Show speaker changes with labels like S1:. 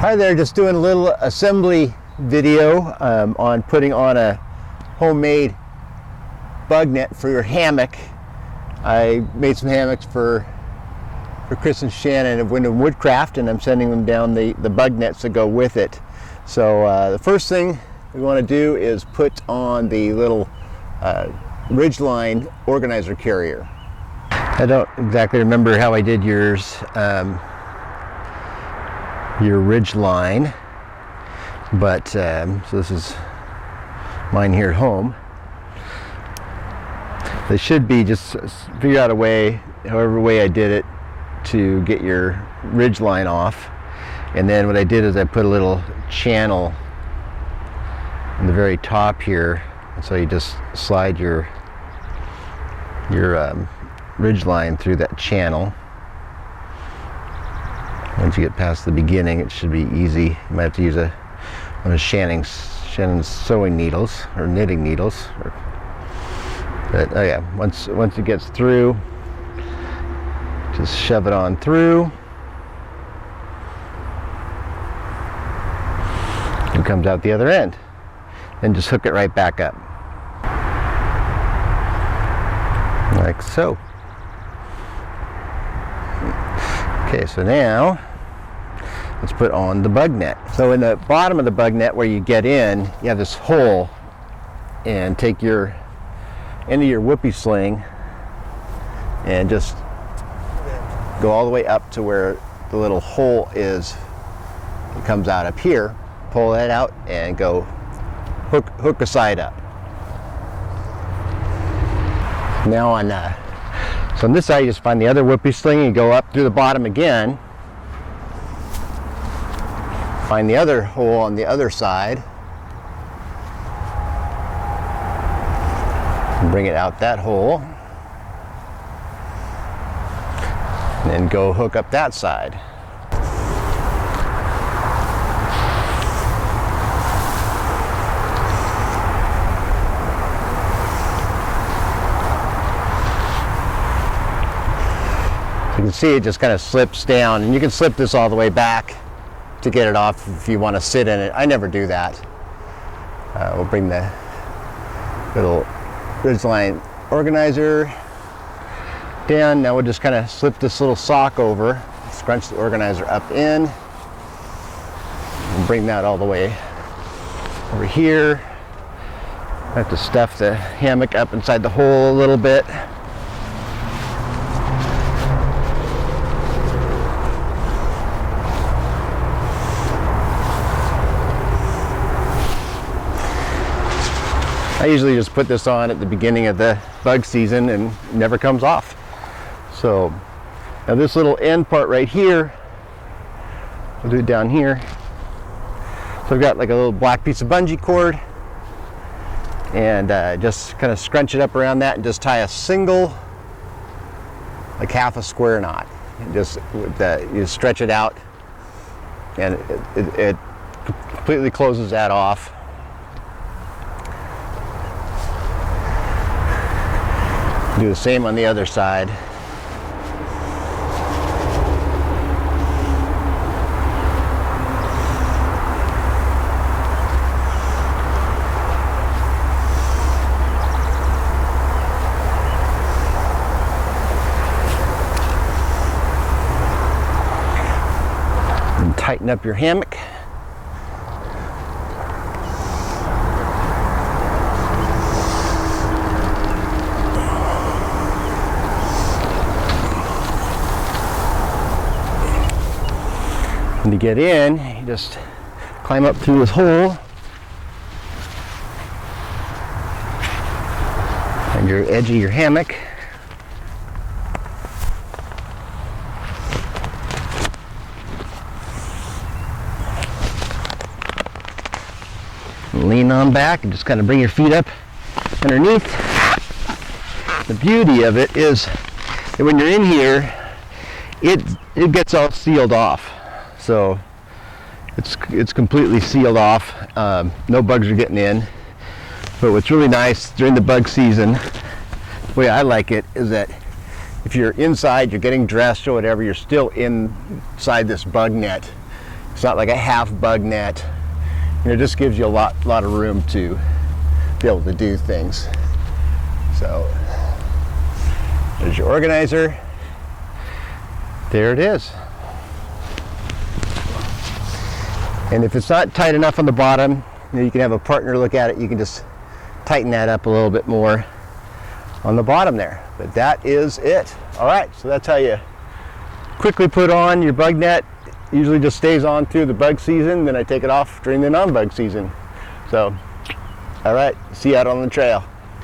S1: Hi there, just doing a little assembly video on putting on a homemade bug net for your hammock. I made some hammocks for Chris and Shannon of Wyndham Woodcraft, and I'm sending them down the bug nets that go with it. So the first thing we want to do is put on the little Ridgeline organizer carrier. I don't exactly remember how I did yours. Your Ridgeline, but so this is mine here at home. They should be, just figure out a way, however way I did it, to get your Ridgeline off. And then what I did is I put a little channel in the very top here, and so you just slide your Ridgeline through that channel. Once you get past the beginning, it should be easy. You might have to use one of Shannon's sewing needles or knitting needles. But oh yeah, once it gets through, just shove it on through. It comes out the other end. Then just hook it right back up. Like so. Okay, so now let's put on the bug net. So in the bottom of the bug net where you get in, you have this hole, and take your end of your whoopee sling and just go all the way up to where the little hole is. It comes out up here. Pull that out and go hook a side up. Now so on this side, you just find the other whoopee sling and go up through the bottom again. Find the other hole on the other side. And bring it out that hole. And then go hook up that side. You can see it just kind of slips down, and you can slip this all the way back to get it off if you want to sit in it. I never do that. We'll bring the little Ridgeline organizer down. Now we'll just kind of slip this little sock over, scrunch the organizer up in, and bring that all the way over here. I have to stuff the hammock up inside the hole a little bit. I usually just put this on at the beginning of the bug season and it never comes off. So now this little end part right here, we'll do it down here. So I've got like a little black piece of bungee cord, and just kind of scrunch it up around that and just tie a single, like half a square knot. And just you stretch it out, and it completely closes that off. Do the same on the other side. And tighten up your hammock. When you get in, you just climb up through this hole, and your edge of your hammock. And lean on back and just kind of bring your feet up underneath. The beauty of it is that when you're in here, it gets all sealed off. So it's completely sealed off. No bugs are getting in. But what's really nice during the bug season, the way I like it, is that if you're inside, you're getting dressed or whatever, you're still inside this bug net. It's not like a half bug net. And it just gives you a lot of room to be able to do things. So there's your organizer. There it is. And if it's not tight enough on the bottom, you can have a partner look at it. You can just tighten that up a little bit more on the bottom there. But that is it. All right, so that's how you quickly put on your bug net. Usually just stays on through the bug season, then I take it off during the non-bug season. So, all right, see you out on the trail.